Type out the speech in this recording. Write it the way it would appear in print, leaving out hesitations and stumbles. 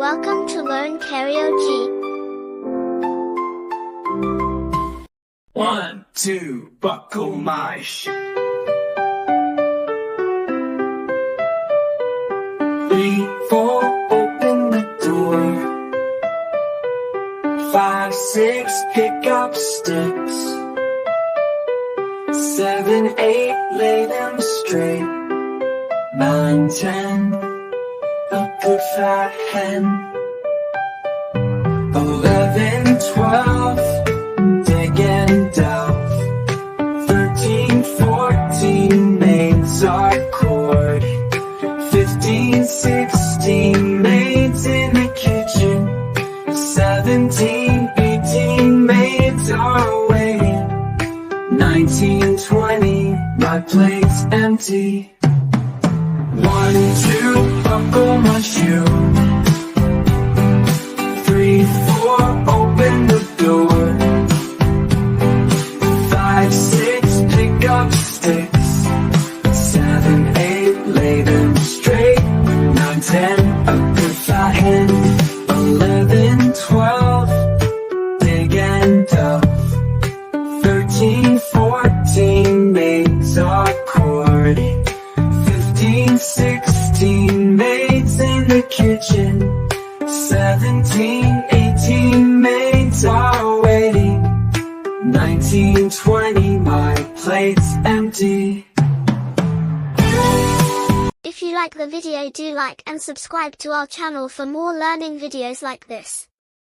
Welcome to Learn Kario G. 1, 2, buckle my shoe. 3, 4, open the door. 5, 6, pick up sticks. 7, 8, lay them straight. 9, 10, a good fat hen. 11, 12, dig and delve. 13, 14, maids are cord. 15, 16, maids in the kitchen. 17, 18, maids are waiting. 19, 20, my plate's empty. 1, 2, buckle my shoe. 3, 4, open the door. 5, 6, pick up sticks. 7, 8, lay them straight. 9, 10, a good fat hen. 11, 12, dig and delve. 13, 14, maids are cord. 15, 16, maids in the kitchen. 17, 18, maids are waiting. 19, 20, my plate's empty. If you like the video, do like and subscribe to our channel for more learning videos like this.